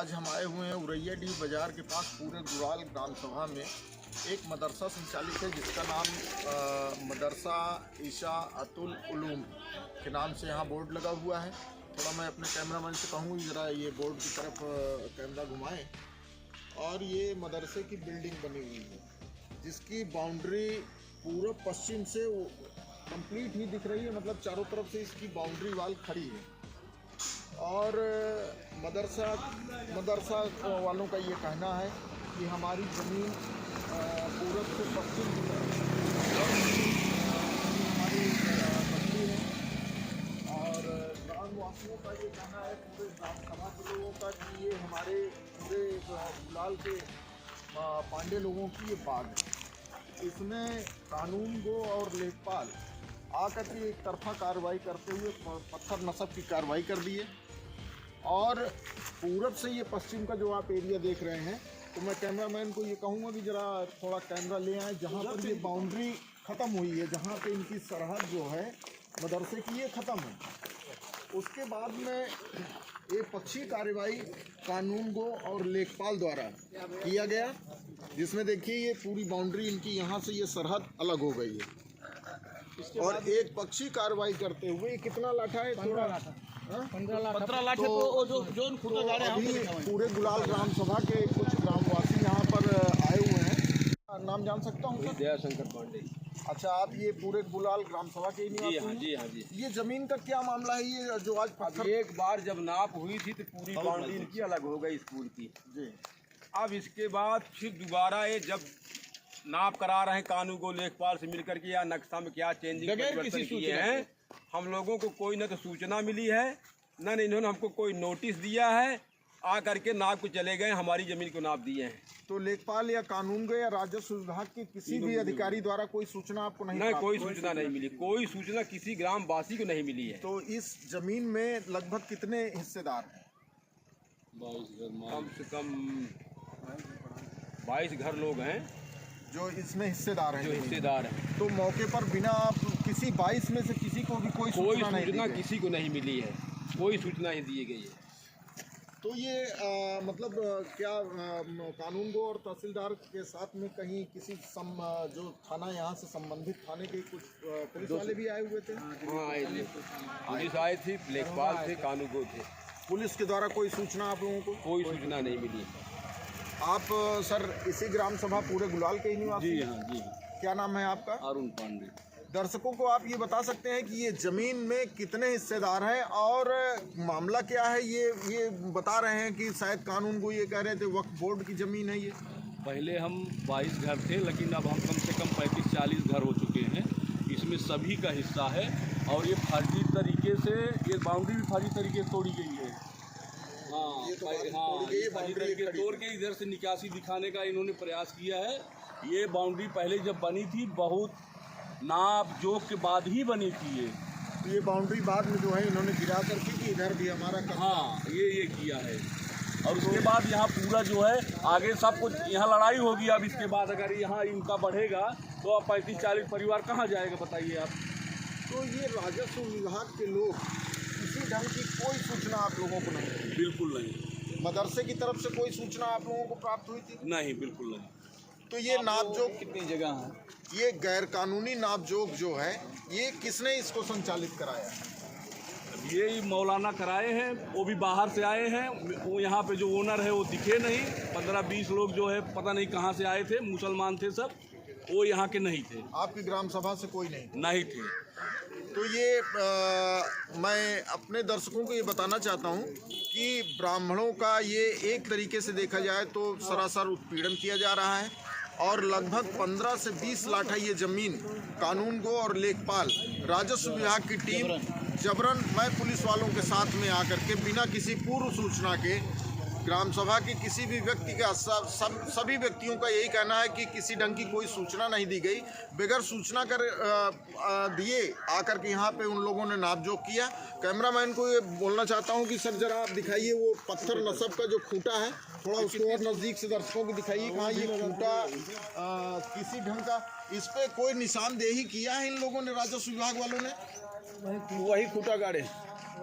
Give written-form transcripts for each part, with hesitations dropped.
आज हम आए हुए हैं उरैया डी बाज़ार के पास पूरे गुराल ग्राम सभा में एक मदरसा संचालित है जिसका नाम मदरसा ईशा अतुल उलूम के नाम से यहाँ बोर्ड लगा हुआ है। थोड़ा मैं अपने कैमरामैन से कहूँ ज़रा ये बोर्ड की तरफ कैमरा घुमाएं। और ये मदरसे की बिल्डिंग बनी हुई है जिसकी बाउंड्री पूर्व पश्चिम से कंप्लीट ही दिख रही है, मतलब चारों तरफ से इसकी बाउंड्री वाल खड़ी है। और मदरसा वालों का ये कहना है कि हमारी ज़मीन पूरब से पश्चिम की तरफ हमारी बस्ती है। और ग्रामवासियों का ये कहना है, पूरे ग्राम सभा के लोगों का, कि ये हमारे पूरे गुलाल के पांडे लोगों की ये बाग है। इसमें कानून गो और लेखपाल आकर के एक तरफा कार्रवाई करते हुए पत्थर नस्ब की कार्रवाई कर दी है। और पूरब से ये पश्चिम का जो आप एरिया देख रहे हैं, तो मैं कैमरामैन को ये कहूँगा कि ज़रा थोड़ा कैमरा ले आए जहाँ पर ये बाउंड्री ख़त्म हुई है, जहाँ पे इनकी सरहद जो है मदरसे की ये ख़त्म है। उसके बाद में एक पक्षी कार्रवाई कानून गो और लेखपाल द्वारा किया गया, जिसमें देखिए ये पूरी बाउंड्री इनकी यहाँ से ये सरहद अलग हो गई है। और एक पक्षी कार्रवाई करते हुए कितना लाठा है, 15 लाठ है। तो अभी पूरे गुलाल ग्राम सभा के कुछ ग्रामवासी यहाँ पर आए हुए हैं। नाम जान सकता हूँ? दयाशंकर पांडे। अच्छा, आप ये पूरे गुलाल ग्राम सभा के ही निवासी हैं? जी हाँ जी। ये जमीन का क्या मामला है, ये जो आज पत्थर? एक बार जब नाप हुई थी तो पूरी बाउंड्री इनकी अलग हो गई स्कूल की जी। अब इसके बाद फिर दोबारा ये जब नाप करा रहे हैं कानून को लेखपाल से मिलकर के, या नक्शा में क्या चेंजिंग परिवर्तन किए हैं, हम लोगों को कोई न तो सूचना मिली है, न इन्होंने हमको कोई नोटिस दिया है। आ करके नाप को चले गए, हमारी ज़मीन को नाप दिए हैं। तो लेखपाल या कानून गो या राजस्व विभाग के किसी भी अधिकारी द्वारा कोई सूचना आपको नहीं? कोई सूचना नहीं मिली, कोई सूचना किसी ग्रामवासी को नहीं मिली है। तो इस जमीन में लगभग कितने हिस्सेदार हैं? कम से कम 22 घर लोग हैं जो इसमें हिस्सेदार हैं। हिस्सेदार हैं। तो मौके पर बिना आप किसी 22 में से किसी को भी कोई सूचना नहीं किसी को नहीं मिली है, कोई सूचना नहीं दी गई है। तो ये मतलब क्या कानून गो और तहसीलदार के साथ में कहीं किसी जो थाना यहाँ से संबंधित थाने के कुछ पुलिस वाले भी आए हुए थे? हाँ, आए थे, पुलिस आई थी, लेखपाल थे, कानून गो थे। पुलिस के द्वारा कोई सूचना आप लोगों को? कोई सूचना नहीं मिली। आप सर इसी ग्राम सभा पूरे गुलाल के ही निवासी? जी हाँ जी। क्या नाम है आपका? अरुण पांडे। दर्शकों को आप ये बता सकते हैं कि ये ज़मीन में कितने हिस्सेदार हैं और मामला क्या है? ये बता रहे हैं कि शायद कानून को ये कह रहे थे वक्फ बोर्ड की ज़मीन है ये। पहले हम 22 घर थे, लेकिन अब हम कम से कम 35-40 घर हो चुके हैं। इसमें सभी का हिस्सा है और ये फर्जी तरीके से, ये बाउंड्री भी फर्जी तरीके से तोड़ी गई है। हाँ, ये तो फर्जी तरीके तोड़ के इधर से निकासी दिखाने का इन्होंने प्रयास किया है। ये बाउंड्री पहले जब बनी थी बहुत नाप जोक के बाद ही बनी थी ये। तो ये बाउंड्री बाद में जो है इन्होंने गिरा करके कि इधर भी हमारा हाँ, ये किया है। और उसके बाद यहाँ पूरा जो है आगे सब कुछ, यहाँ लड़ाई होगी। अब इसके बाद अगर यहाँ इनका बढ़ेगा तो अब 35-40 परिवार कहाँ जाएगा बताइए आप। तो ये राजस्व विभाग के लोग किसी ढंग की कोई सूचना आप लोगों को नहीं? बिल्कुल नहीं। मदरसे की तरफ से कोई सूचना आप लोगों को प्राप्त हुई थी? नहीं, बिल्कुल नहीं। तो ये नापजोक कितनी जगह है, ये गैर कानूनी नापजोक जो है, ये किसने इसको संचालित कराया? ये मौलाना कराए हैं, वो भी बाहर से आए हैं। वो यहाँ पे जो ओनर है वो दिखे नहीं। 15-20 लोग जो है पता नहीं कहाँ से आए थे, मुसलमान थे सब, वो यहाँ के नहीं थे। आपकी ग्राम सभा से कोई नहीं थे। तो ये मैं अपने दर्शकों को ये बताना चाहता हूँ कि ब्राह्मणों का ये एक तरीके से देखा जाए तो सरासर उत्पीड़न किया जा रहा है और लगभग 15 से 20 लाठा ये ज़मीन कानून गो और लेखपाल राजस्व विभाग की टीम जबरन मैं पुलिस वालों के साथ में आकर के बिना किसी पूर्व सूचना के ग्राम सभा के किसी भी व्यक्ति का सभी व्यक्तियों का यही कहना है कि किसी ढंग की कोई सूचना नहीं दी गई। बगैर सूचना कर दिए आकर के यहाँ पे उन लोगों ने नापजोक किया। कैमरामैन को ये बोलना चाहता हूँ कि सर ज़रा आप दिखाइए वो पत्थर नस्ब का जो खूंटा है, थोड़ा उसको और नज़दीक से दर्शकों को दिखाइए कहाँ ये खूंटा किसी ढंग का इस पे कोई निशानदेही किया है इन लोगों ने, राजस्व विभाग वालों ने? वही खूटा गाड़े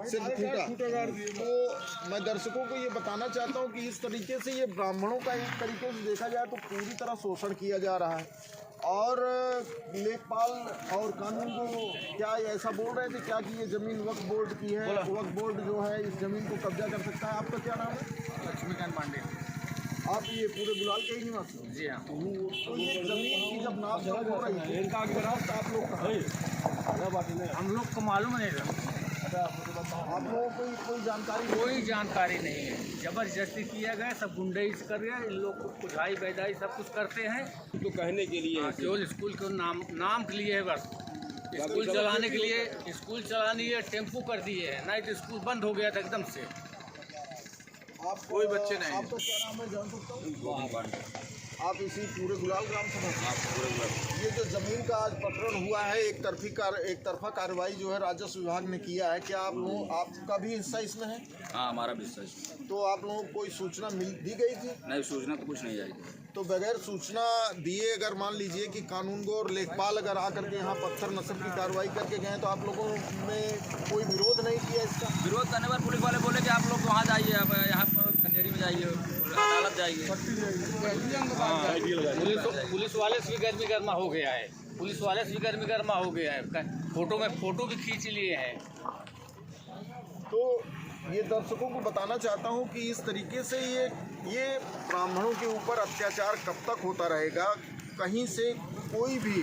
सिर्फ खूटा गाड़ दिए। तो मैं दर्शकों को ये बताना चाहता हूँ कि इस तरीके से ये ब्राह्मणों का एक तरीके से देखा जाए तो पूरी तरह शोषण किया जा रहा है। और लेखपाल और कानून को क्या ऐसा बोल रहे थे क्या कि ये जमीन वक्फ बोर्ड की है, वक्फ बोर्ड जो है इस जमीन को कब्जा कर सकता है। आपका क्या नाम है? लक्ष्मीकांत पांडे। आप ये पूरे गुलाल के ही निवासी हो? जी हाँ। तो ये जमीन की जब नाप हो रही थी तो आप लोग हम लोग को मालूम नहीं था, आप लोगों को कोई जानकारी? कोई जानकारी नहीं है। जबरदस्ती किया गया, सब गुंडई से कर गया। इन लोग को कुदाई बैदाई सब कुछ करते हैं तो कहने के लिए है केवल स्कूल को नाम के लिए है बस। स्कूल चलाने के लिए टेम्पू कर दिए हैं, नहीं तो स्कूल बंद हो गया था एकदम से। आप कोई बच्चे नहीं? आपका क्या नाम है, जान सकता हूँ? आप इसी पूरे गुलाल ग्राम सभा, ये जो जमीन का आज प्रकरण हुआ है, एक तरफा कार्रवाई जो है राजस्व विभाग ने किया है, क्या आपका भी हिस्सा इसमें है? हाँ, हमारा भी हिस्सा है। तो आप लोगों को कोई सूचना दी गई थी? नहीं, सूचना तो कुछ नहीं आई थी। तो बगैर सूचना दिए अगर मान लीजिए कि कानून गो और लेखपाल अगर आकर के यहाँ पत्थर नस्ब की कार्रवाई करके गए तो आप लोगों ने कोई विरोध नहीं किया इसका? विरोध करने पर पुलिस वाले बोले कि आप लोग वहाँ जाइए, आप यहाँ पर खंडेरी में जाइए, अदालत जाइए। पुलिस वाले से भी गर्मी गर्मा हो गया है, पुलिस वाले से भी गर्मी गर्मा हो गया है। फोटो भी खींच लिए हैं। तो ये दर्शकों को बताना चाहता हूँ कि इस तरीके से ये ब्राह्मणों के ऊपर अत्याचार कब तक होता रहेगा। कहीं से कोई भी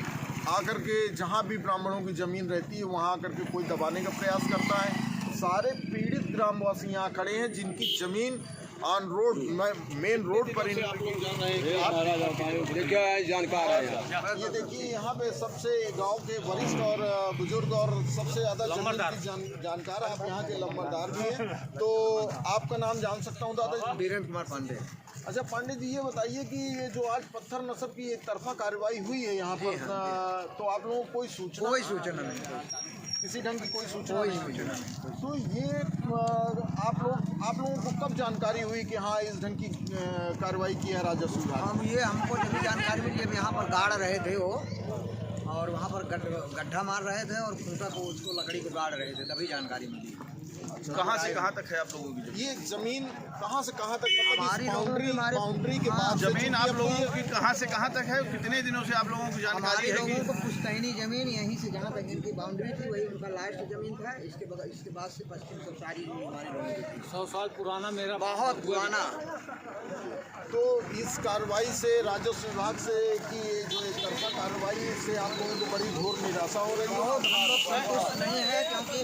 आकर के जहाँ भी ब्राह्मणों की ज़मीन रहती है वहाँ आकर के कोई दबाने का प्रयास करता है। सारे पीड़ित ग्रामवासी यहाँ खड़े हैं जिनकी ज़मीन ऑन रोड मेन रोड पर जानकार है। ये देखिए यहाँ पे सबसे गांव के वरिष्ठ और बुजुर्ग और सबसे ज़्यादा जानकार आप यहाँ के लंबरदार भी हैं। तो आपका नाम जान सकता हूँ दादा? वीरेंद्र कुमार पांडे। अच्छा पांडे जी, ये बताइए कि ये जो आज पत्थर नस्ब की एक तरफा कार्रवाई हुई है यहाँ पर, तो आप लोगों को कोई सूचना नहीं, किसी ढंग की कोई सूचना नहीं? तो ये आप लोगों को कब जानकारी हुई कि हाँ इस ढंग की कार्रवाई की है राजस्व विभाग? हमको जब जानकारी मिली, जब यहाँ पर गाड़ रहे थे वो, और वहाँ पर गड्ढा मार रहे थे और खूंटा को उसको लकड़ी को गाड़ रहे थे, तभी जानकारी मिली। कहाँ से कहाँ तक है आप लोगों की ये जमीन? कहाँ से कहाँ तक? हमारी बाउंड्री के बाद जमीन आप लोगों की कहाँ से कहाँ तक है? कितने दिनों से आप लोगों को जानकारी है? लोगों को कुछ कहीं नहीं, जमीन यहीं से जहाँ तक इनकी बाउंड्री थी वही उनका लास्ट जमीन था। इसके बाद से पश्चिम से सारी हमारे लोगों की 100 साल पुराना, मेरा बहुत पुराना। तो इस कार्रवाई से राजस्व विभाग से की जो एक तरफा कार्रवाई से आप लोगों को बड़ी घोर निराशा हो रही है? बहुत हम लोग संतुष्ट नहीं है, क्योंकि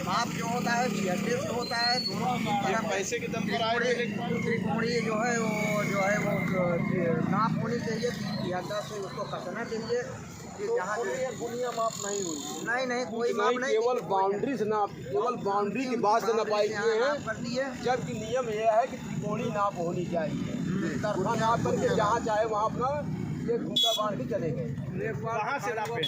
माप जो होता है जीएसटी होता है, दोनों पैसे के दम पर आए त्रिकोणीय जो है वो नाप होनी चाहिए, ज्यादा से उसको कसना चाहिए। तो बुनिया माप नहीं हुई? नहीं, कोई माप नहीं, केवल बाउंड्री से नाप, केवल बाउंड्री की बात से नपाई किए हैं, जबकि नियम यह है कि त्रिकोणीय नाप होनी चाहिए। तरफा नाप करके जहाँ चाहे वहाँ अपना ये घूमता बांध के चले गए। वहाँ से नापे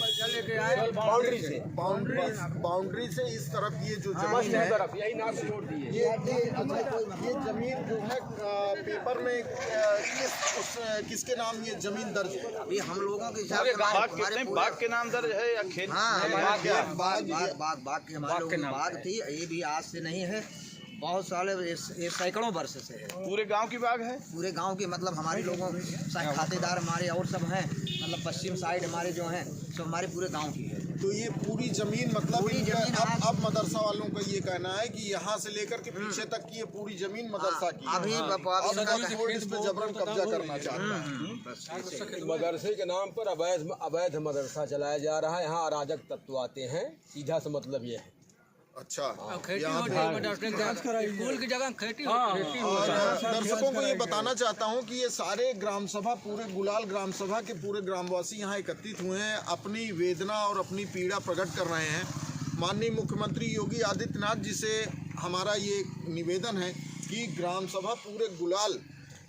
बाउंड्री से इस तरफ ये जो जमीन है, तरफ यही नाप छोड़ दिए। ये जमीन जो है पेपर में किसके नाम ये जमीन दर्ज है? अभी हम लोगों के हिसाब से बाग के नाम दर्ज है या खेत? बाग के हमारे बाग थी। ये भी आज से नहीं है, बहुत साले ये सैकड़ों वर्ष से है। पूरे गांव की बाग है? पूरे गांव की, मतलब हमारे लोगों खातेदार हमारे और सब हैं, मतलब पश्चिम साइड हमारे जो हैं सब हमारे पूरे गांव की है। तो ये पूरी जमीन मतलब पूरी जमीन अब मदरसा वालों का ये कहना है कि यहाँ से लेकर के पीछे तक की ये पूरी जमीन मदरसा की है। अभी इस पे जबरन कब्जा करना चाहता है। मदरसे के नाम पर अवैध मदरसा चलाया जा रहा है। यहाँ अराजक तत्व आते हैं, सीधा सा मतलब ये है। अच्छा, स्कूल की जगह खेती दर्शकों को ये बताना चाहता हूँ कि ये सारे ग्राम सभा, पूरे गुलाल ग्राम सभा के पूरे ग्रामवासी यहाँ एकत्रित हुए हैं, अपनी वेदना और अपनी पीड़ा प्रकट कर रहे हैं। माननीय मुख्यमंत्री योगी आदित्यनाथ जी से हमारा ये निवेदन है कि ग्राम सभा पूरे गुलाल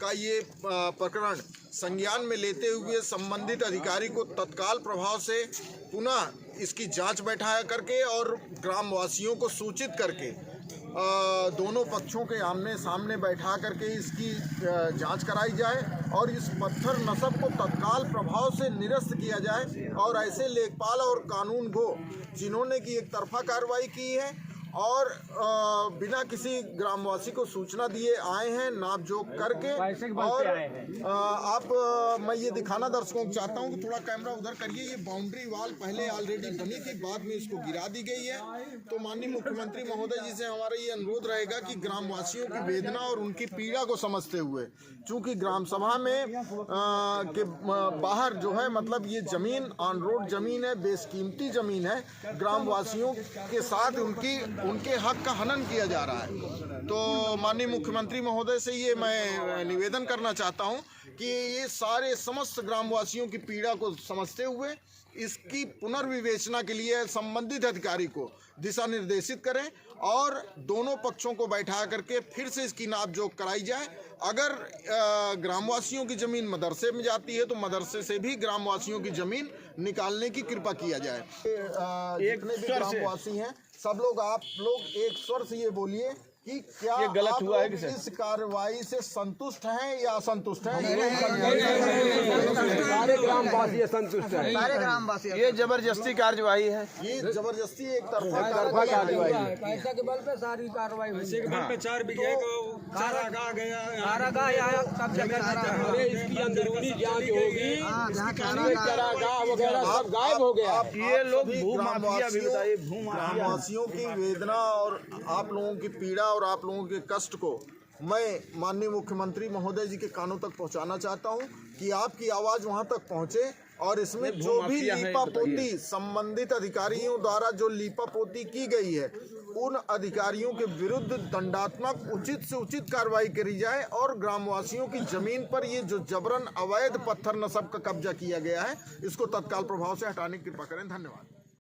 का ये प्रकरण संज्ञान में लेते हुए संबंधित अधिकारी को तत्काल प्रभाव से पुनः इसकी जांच बैठाया करके और ग्रामवासियों को सूचित करके दोनों पक्षों के आमने सामने बैठा करके इसकी जांच कराई जाए और इस पत्थर नस्ब को तत्काल प्रभाव से निरस्त किया जाए और ऐसे लेखपाल और कानून गो जिन्होंने की एक तरफा कार्रवाई की है और बिना किसी ग्रामवासी को सूचना दिए आए हैं नाप जोक करके और मैं ये दिखाना दर्शकों को चाहता हूँ कि थोड़ा कैमरा उधर करिए। ये बाउंड्री वाल पहले ऑलरेडी बनी थी, बाद में इसको गिरा दी गई है। तो माननीय मुख्यमंत्री महोदय जी से हमारा ये अनुरोध रहेगा कि ग्रामवासियों की वेदना और उनकी पीड़ा को समझते हुए, चूँकि ग्राम सभा में के बाहर जो है मतलब ये जमीन ऑन रोड जमीन है, बेशकीमती जमीन है, ग्रामवासियों के साथ उनके हक का हनन किया जा रहा है। तो माननीय मुख्यमंत्री महोदय से ये मैं निवेदन करना चाहता हूं कि ये सारे समस्त ग्रामवासियों की पीड़ा को समझते हुए इसकी पुनर्विवेचना के लिए संबंधित अधिकारी को दिशा निर्देशित करें और दोनों पक्षों को बैठा करके फिर से इसकी नाप जोक कराई जाए। अगर ग्रामवासियों की जमीन मदरसे में जाती है तो मदरसे से भी ग्रामवासियों की जमीन निकालने की कृपा किया जाए। जितने भी ग्रामवासी हैं सब लोग आप लोग एक स्वर से ये बोलिए कि क्या ये गलत हुआ है कि इस कार्रवाई से संतुष्ट हैं या असंतुष्ट हैं? सारे ग्रामवासी संतुष्ट हैं। सारे ग्रामवासी ये जबरदस्ती कार्रवाई है, ये जबरदस्ती एक तरफा कार्रवाई है। पैसे के बल पे सारी कार्रवाई हुई। पैसे के बल पे 4 बीघे को चारागाह गया, सब जगह इसकी अंदरूनी जांच होगी, चारागाह वगैरह सब गायब हो गया। ये लोग भूमाफिया भी बताइए, ग्रामवासियों की वेदना और आप लोगों की पीड़ा और आप लोगों के कष्ट को मैं माननीय मुख्यमंत्री महोदय जी के कानों तक पहुंचाना चाहता हूं कि आपकी आवाज वहां तक पहुंचे और इसमें जो भी लीपापोती संबंधित अधिकारियों द्वारा जो लीपापोती की गई है उन अधिकारियों के विरुद्ध दंडात्मक उचित से उचित कार्रवाई करी जाए और ग्रामवासियों की जमीन पर ये जो जबरन अवैध पत्थर नस्ब का कब्जा किया गया है इसको तत्काल प्रभाव से हटाने की कृपा करें। धन्यवाद।